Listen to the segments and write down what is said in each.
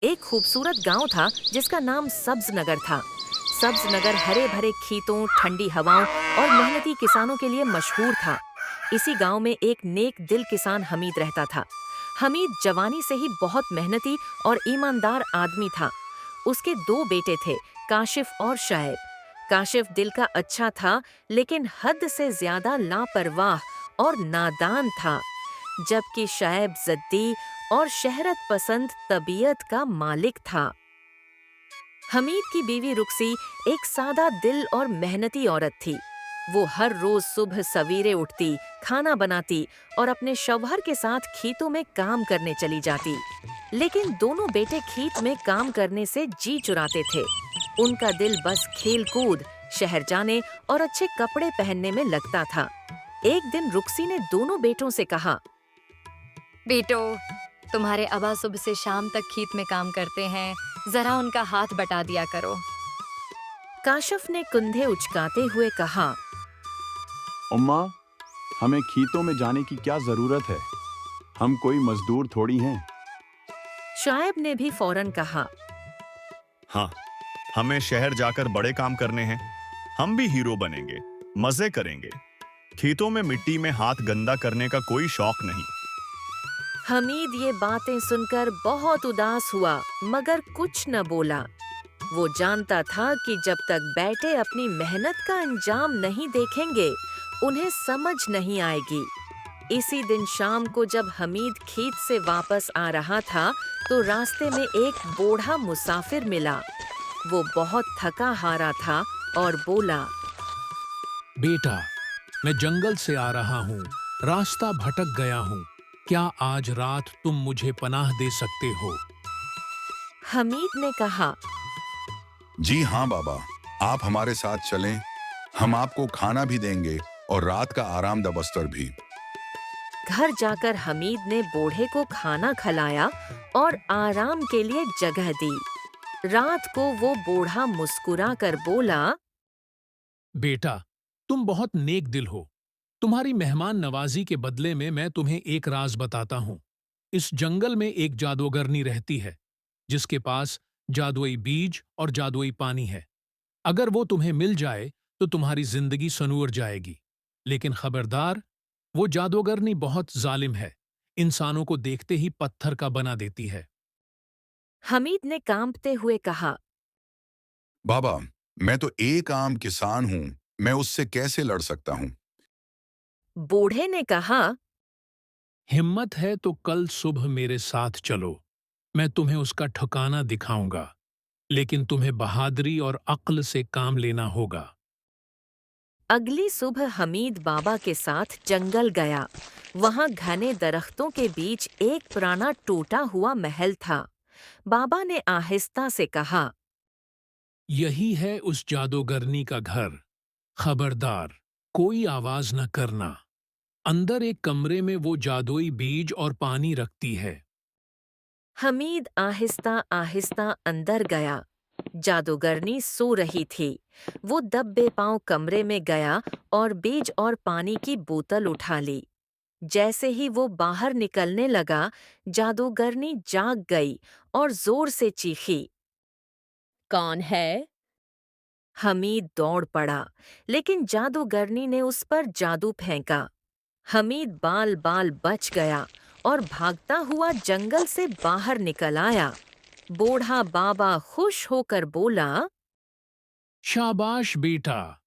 एक खूबसूरत गांव था जिसका नाम सब्ज नगर था। सब्ज नगर हरे भरे खेतों, ठंडी हवाओं और मेहनती किसानों के लिए मशहूर था। इसी गांव में एक नेक दिल किसान हमीद रहता था। हमीद जवानी से ही बहुत मेहनती और ईमानदार आदमी था। उसके दो बेटे थे, काशिफ और शाइब। काशिफ दिल का अच्छा था, लेकिन हद से ज्यादा लापरवाह और नादान था, जबकि शाइब ज़द्दी और शहरत पसंद तबीयत का मालिक था। हमीद की बीवी रुक्सी एक सादा दिल और मेहनती औरत थी। वो हर रोज सुबह सवेरे उठती, खाना बनाती और अपने शौहर के साथ खेतों में काम करने चली जाती। लेकिन दोनों बेटे खेत में काम करने से जी चुराते थे। उनका दिल बस खेल कूद, शहर जाने और अच्छे कपड़े पहनने में लगता था। एक दिन रुक्सी ने दोनों बेटों से कहा, बेटो, तुम्हारे अब्बा सुबह से शाम तक खेत में काम करते हैं, जरा उनका हाथ बटा दिया करो। काशिफ ने कंधे उचकाते हुए कहा, उम्मा, हमें खेतों में जाने की क्या जरूरत है? हम कोई मजदूर थोड़ी हैं। शाइब ने भी फौरन कहा, हाँ, हमें शहर जाकर बड़े काम करने हैं। हम भी हीरो बनेंगे, मजे करेंगे। खेतों में मिट्टी में हाथ गंदा करने का कोई शौक नहीं। हमीद ये बातें सुनकर बहुत उदास हुआ, मगर कुछ न बोला। वो जानता था कि जब तक बेटे अपनी मेहनत का अंजाम नहीं देखेंगे, उन्हें समझ नहीं आएगी। इसी दिन शाम को जब हमीद खेत से वापस आ रहा था, तो रास्ते में एक बूढ़ा मुसाफिर मिला। वो बहुत थका हारा था और बोला, बेटा, मैं जंगल से आ रहा हूँ, रास्ता भटक गया हूँ। क्या आज रात तुम मुझे पनाह दे सकते हो? हमीद ने कहा, जी हाँ बाबा, आप हमारे साथ चलें। हम आपको खाना भी देंगे और रात का आरामदा बस्तर भी। घर जाकर हमीद ने बूढ़े को खाना खिलाया और आराम के लिए जगह दी। रात को वो बूढ़ा मुस्कुरा कर बोला, बेटा, तुम बहुत नेक दिल हो। तुम्हारी मेहमान नवाजी के बदले में मैं तुम्हें एक राज बताता हूँ। इस जंगल में एक जादूगरनी रहती है, जिसके पास जादुई बीज और जादुई पानी है। अगर वो तुम्हें मिल जाए तो तुम्हारी जिंदगी सनूर जाएगी। लेकिन खबरदार, वो जादूगरनी बहुत जालिम है, इंसानों को देखते ही पत्थर का बना देती है। हमीद ने कांपते हुए कहा, बाबा, मैं तो एक आम किसान हूँ, मैं उससे कैसे लड़ सकता हूँ? बूढ़े ने कहा, हिम्मत है तो कल सुबह मेरे साथ चलो, मैं तुम्हें उसका ठिकाना दिखाऊंगा। लेकिन तुम्हें बहादुरी और अक्ल से काम लेना होगा। अगली सुबह हमीद बाबा के साथ जंगल गया। वहां घने दरख्तों के बीच एक पुराना टूटा हुआ महल था। बाबा ने आहिस्ता से कहा, यही है उस जादूगरनी का घर। खबरदार, कोई आवाज न करना। अंदर एक कमरे में वो जादुई बीज और पानी रखती है। हमीद आहिस्ता आहिस्ता अंदर गया। जादूगरनी सो रही थी। वो दब्बे पांव कमरे में गया और बीज और पानी की बोतल उठा ली। जैसे ही वो बाहर निकलने लगा, जादूगरनी जाग गई और जोर से चीखी। कौन है? हमीद दौड़ पड़ा, लेकिन जादूगरनी ने उस पर जादू फेंका। हमीद बाल बाल बच गया और भागता हुआ जंगल से बाहर निकल आया। बूढ़ा बाबा खुश होकर बोला, शाबाश बेटा,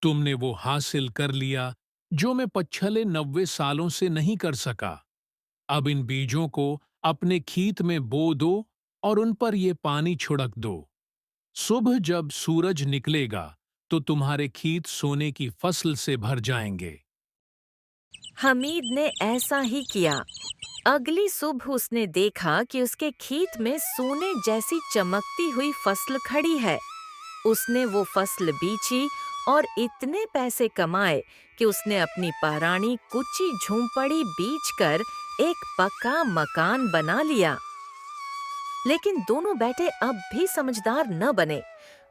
तुमने वो हासिल कर लिया जो मैं पिछले 90 सालों से नहीं कर सका। अब इन बीजों को अपने खेत में बो दो और उन पर ये पानी छिड़क दो। सुबह जब सूरज निकलेगा तो तुम्हारे खेत सोने की फसल से भर जाएंगे। हमीद ने ऐसा ही किया। अगली सुबह उसने देखा कि उसके खेत में सोने जैसी चमकती हुई फसल खड़ी है। उसने वो फसल बीची और इतने पैसे कमाए कि उसने अपनी परानी कुच्ची झोंपड़ी बेचकर एक पक्का मकान बना लिया। लेकिन दोनों बेटे अब भी समझदार न बने।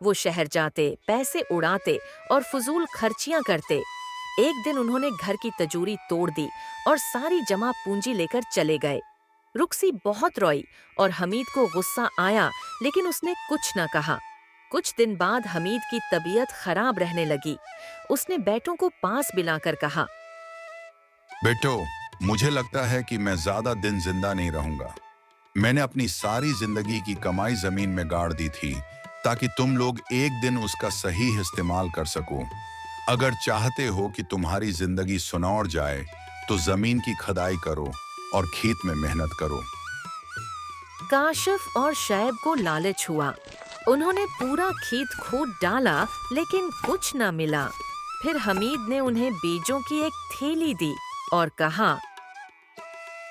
वो शहर जाते, पैसे उड़ाते और फजूल खर्चियां करते। एक दिन उन्होंने घर की तिजोरी तोड़ दी और सारी जमा पूंजी लेकर चले गए। रुक्सी बहुत रोई और हमीद को गुस्सा आया, लेकिन उसने कुछ न कहा। कुछ दिन बाद हमीद की तबीयत खराब रहने लगी। उसने बेटों को पास बुलाकर कहा, बेटो, मुझे लगता है कि मैं ज्यादा दिन जिंदा नहीं रहूंगा। मैंने अपनी सारी जिंदगी की कमाई जमीन में गाड़ दी थी ताकि तुम लोग एक दिन उसका सही इस्तेमाल कर सको। अगर चाहते हो कि तुम्हारी जिंदगी सुनौर जाए तो जमीन की खुदाई करो और खेत में मेहनत करो। काशिफ और शैब को लालच हुआ। उन्होंने पूरा खेत खोद डाला, लेकिन कुछ न मिला। फिर हमीद ने उन्हें बीजों की एक थैली दी और कहा,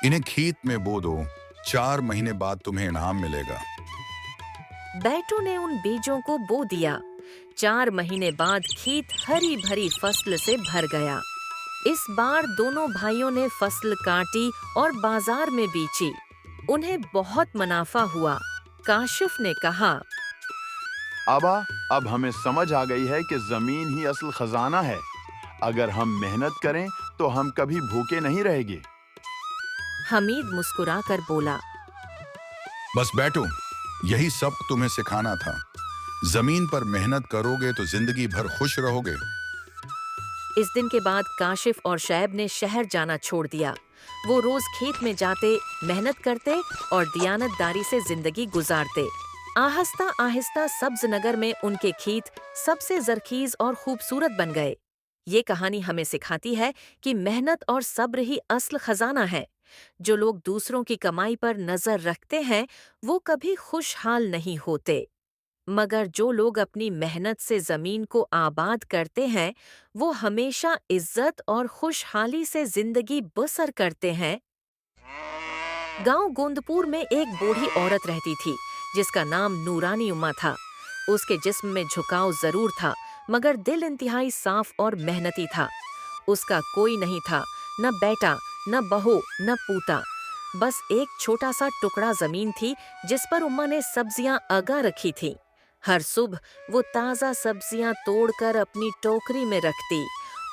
इन्हें खेत में बो दो, 4 महीने बाद तुम्हें इनाम मिलेगा। बेटों ने उन बीजों को बो दिया। 4 महीने बाद खेत हरी भरी फसल से भर गया। इस बार दोनों भाइयों ने फसल काटी और बाजार में बेची। उन्हें बहुत मुनाफा हुआ। काशिफ ने कहा, आबा, अब हमें समझ आ गई है कि जमीन ही असल खजाना है। अगर हम मेहनत करें तो हम कभी भूखे नहीं रहेंगे। हमीद मुस्कुराकर बोला, बस बैठो, यही सब तुम्हें सिखाना था। जमीन पर मेहनत करोगे तो जिंदगी भर खुश रहोगे। इस दिन के बाद काशिफ और शैब ने शहर जाना छोड़ दिया। वो रोज खेत में जाते, मेहनत करते और दियानतदारी से जिंदगी गुजारते। आहिस्ता आहिस्ता सब्ज नगर में उनके खेत सबसे जरखीज और खूबसूरत बन गए। ये कहानी हमें सिखाती है कि मेहनत और सब्र ही असल खजाना है। जो लोग दूसरों की कमाई पर नजर रखते हैं, वो कभी खुशहाल नहीं होते, मगर जो लोग अपनी मेहनत से जमीन को आबाद करते हैं, वो हमेशा इज्जत और खुशहाली से जिंदगी बसर करते हैं। गांव गोंदपुर में एक बूढ़ी औरत रहती थी, जिसका नाम नूरानी उम्मा था। उसके जिस्म में झुकाव जरूर था, मगर दिल इंतहाई साफ और मेहनती था। उसका कोई नहीं था, न बेटा, न बहू, न पूता। बस एक छोटा सा टुकड़ा जमीन थी, जिस पर उम्मा ने सब्जियां अगा रखी थी। हर सुबह वो ताज़ा सब्जियां तोड़कर अपनी टोकरी में रखती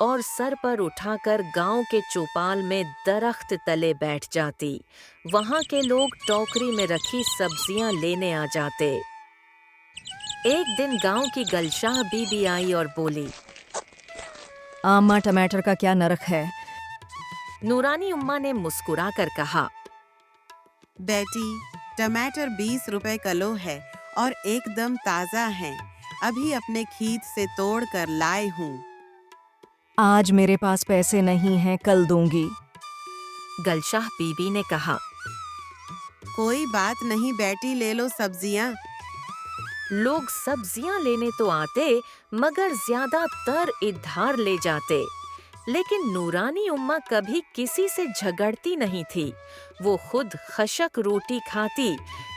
और सर पर उठाकर गांव के चौपाल में दरख्त तले बैठ जाती। वहां के लोग टोकरी में रखी सब्जियां लेने आ जाते। एक दिन गांव की गलशाह बीबी आई और बोली, आमा, टमाटर का क्या नरक है। नूरानी उम्मा ने मुस्कुराकर कहा, बेटी, टमाटर 20 रुपए किलो है और एकदम ताजा है। अभी अपने खेत से तोड़ कर लाए हूँ। आज मेरे पास पैसे नहीं हैं, कल दूंगी। गलशाह बीबी ने कहा। कोई बात नहीं बेटी, ले लो सब्जियाँ। लोग सब्जियां लेने तो आते, मगर ज्यादातर इधार ले जाते। लेकिन नूरानी उम्मा कभी किसी से झगड़ती नहीं थी। वो खुद खशक रोटी खाती,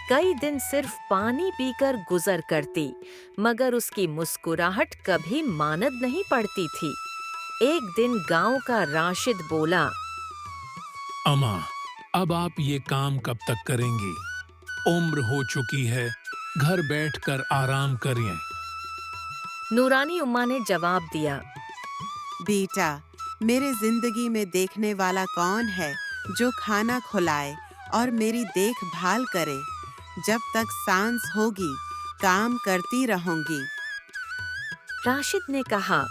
कई दिन सिर्फ पानी पीकर गुजर करती, मगर उसकी मुस्कुराहट कभी मानद नहीं पड़ती थी। एक दिन गांव का राशिद बोला, अम्मा, अब आप ये काम कब तक करेंगी? उम्र हो चुकी है, घर बैठकर आराम करिए। नूरानी उम्मा ने जवाब दिया, बेटा, मेरे जिंदगी में देखने वाला कौन है जो खाना खिलाए और मेरी देखभाल करे। जब तक सांस होगी, काम करती रहूंगी। राशिद ने कहा,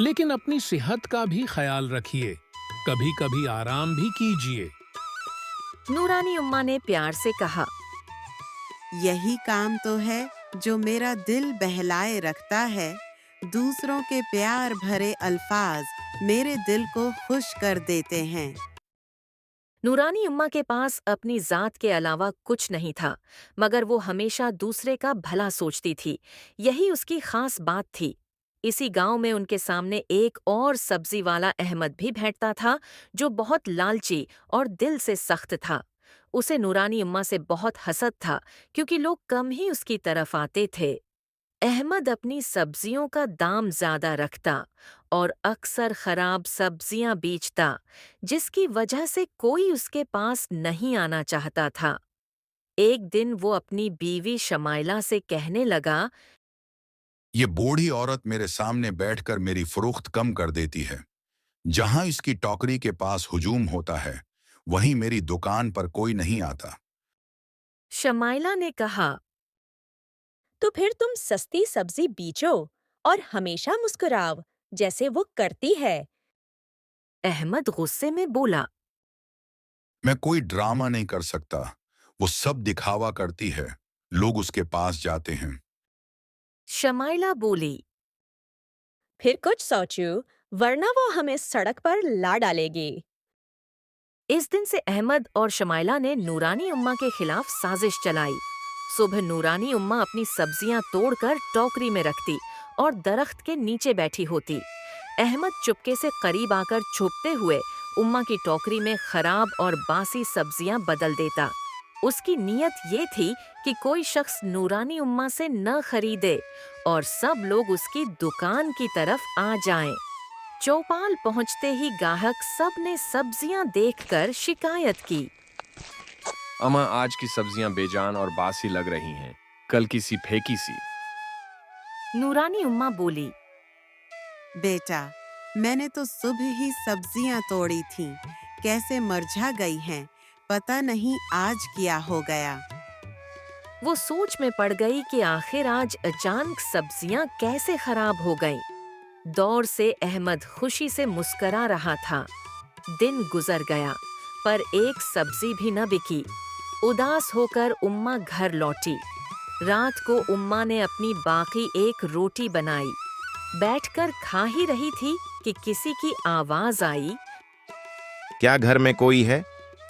लेकिन अपनी सेहत का भी ख्याल रखिए, कभी कभी आराम भी कीजिए। नूरानी उम्मा ने प्यार से कहा, यही काम तो है जो मेरा दिल बहलाए रखता है। दूसरों के प्यार भरे अल्फाज मेरे दिल को खुश कर देते हैं। नूरानी उम्मा के पास अपनी जात के अलावा कुछ नहीं था, मगर वो हमेशा दूसरे का भला सोचती थी। यही उसकी खास बात थी। इसी गांव में उनके सामने एक और सब्जी वाला अहमद भी बैठता था, जो बहुत लालची और दिल से सख्त था। उसे नूरानी उम्मा से बहुत हसद था, क्योंकि लोग कम ही उसकी तरफ आते थे। अहमद अपनी सब्जियों का दाम ज्यादा रखता और अक्सर खराब सब्जियां बेचता, जिसकी वजह से कोई उसके पास नहीं आना चाहता था। एक दिन वो अपनी बीवी शमाइला से कहने लगा, ये बूढ़ी औरत मेरे सामने बैठकर मेरी फरोख्त कम कर देती है। जहां इसकी टोकरी के पास हुजूम होता है, वहीं मेरी दुकान पर कोई नहीं आता। शमाइला ने कहा। तो फिर तुम सस्ती सब्जी बीचो और हमेशा मुस्कुराओ जैसे वो करती है। अहमद गुस्से में बोला। मैं कोई ड्रामा नहीं कर सकता। वो सब दिखावा करती है, लोग उसके पास जाते हैं। शमाइला बोली। फिर कुछ सोचो, वरना वो हमें सड़क पर ला डालेगी। इस दिन से अहमद और शमाइला ने नूरानी उम्मा के खिलाफ साजिश चलाई। सुबह नूरानी उम्मा अपनी सब्जियां तोड़कर टोकरी में रखती और दरख्त के नीचे बैठी होती। अहमद चुपके से करीब आकर छुपते हुए उम्मा की टोकरी में खराब और बासी सब्जियां बदल देता। उसकी नीयत ये थी कि कोई शख्स नूरानी उम्मा से न खरीदे और सब लोग उसकी दुकान की तरफ आ जाएं। चौपाल पहुंचते ही गाहक सब ने सब्जियां देखकर शिकायत की। अम्मा, आज की सब्जियां बेजान और बासी लग रही हैं, कल की सी फेंकी सी। नूरानी उम्मा बोली। बेटा, मैंने तो सुबह ही सब्जियां तोड़ी थीं, कैसे मरझा गई हैं, पता नहीं आज क्या हो गया। वो सोच में पड़ गई कि आखिर आज अचानक सब्जियां कैसे खराब हो गईं। दौर से अहमद खुशी से मुस्करा रहा था। दिन गुजर गया, पर एक सब्जी भी न बिकी। उदास होकर उम्मा घर लौटी। रात को उम्मा ने अपनी बाकी एक रोटी बनाई। बैठकर खा ही रही थी कि किसी की आवाज आई। क्या घर में कोई है?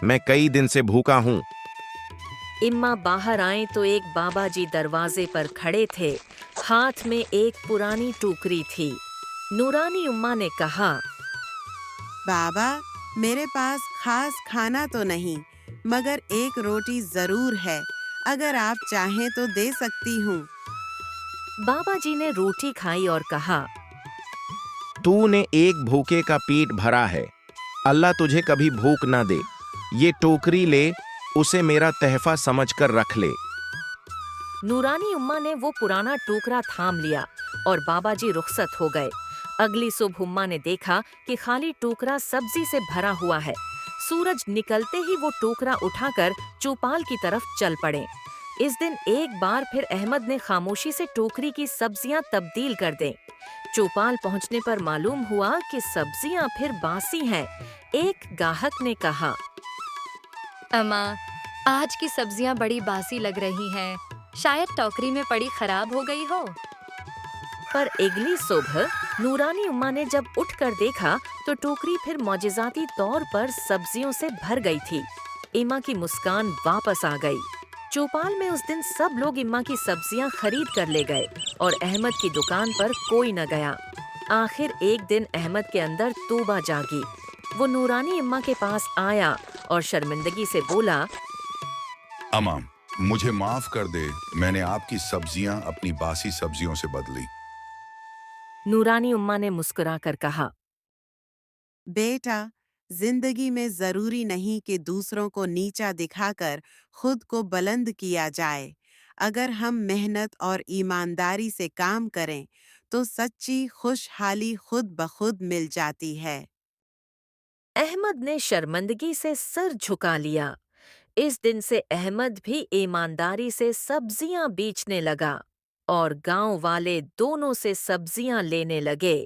मैं कई दिन से भूखा हूँ। इम्मा बाहर आए तो एक बाबा जी दरवाजे पर खड़े थे। हाथ में एक पुरानी टोकरी थी। नूरानी उम्मा ने कहा। बाबा, मेरे पास खास खाना तो नहीं, मगर एक रोटी जरूर है। अगर आप चाहें तो दे सकती हूँ। बाबा जी ने रोटी खाई और कहा। तूने एक भूखे का पेट भरा है, अल्लाह तुझे कभी भूख ना दे। ये टोकरी ले, उसे मेरा तहफा समझकर रख ले। नूरानी उम्मा ने वो पुराना टोकरा थाम लिया और बाबा जी रुखसत हो गए। अगली सुबह उम्मा ने देखा कि खाली टोकरा सब्जी से भरा हुआ है। सूरज निकलते ही वो टोकरा उठाकर चौपाल की तरफ चल पड़े। इस दिन एक बार फिर अहमद ने खामोशी से टोकरी की सब्जियां तब्दील कर दें। चौपाल पहुंचने पर मालूम हुआ कि सब्जियां फिर बासी हैं। एक गाहक ने कहा। अम्मा, आज की सब्जियां बड़ी बासी लग रही हैं। शायद टोकरी में पड़ी खराब हो गई हो। पर अगली सुबह नूरानी उम्मा ने जब उठकर देखा तो टोकरी फिर मौजिज़ाती तौर पर सब्जियों से भर गई थी। इम्मा की मुस्कान वापस आ गई। चौपाल में उस दिन सब लोग इम्मा की सब्जियां खरीद कर ले गए और अहमद की दुकान पर कोई न गया। आखिर एक दिन अहमद के अंदर तौबा जागी। वो नूरानी इम्मा के पास आया और शर्मिंदगी से बोला। अम्मा, मुझे माफ कर दे, मैंने आपकी सब्जियां अपनी बासी सब्जियों से बदली। नूरानी उम्मा ने मुस्कुराकर कहा। बेटा, जिंदगी में जरूरी नहीं कि दूसरों को नीचा दिखाकर खुद को बुलंद किया जाए। अगर हम मेहनत और ईमानदारी से काम करें तो सच्ची खुशहाली खुद ब खुद मिल जाती है। अहमद ने शर्मिंदगी से सर झुका लिया। इस दिन से अहमद भी ईमानदारी से सब्जियां बेचने लगा और गांव वाले दोनों से सब्जियां लेने लगे।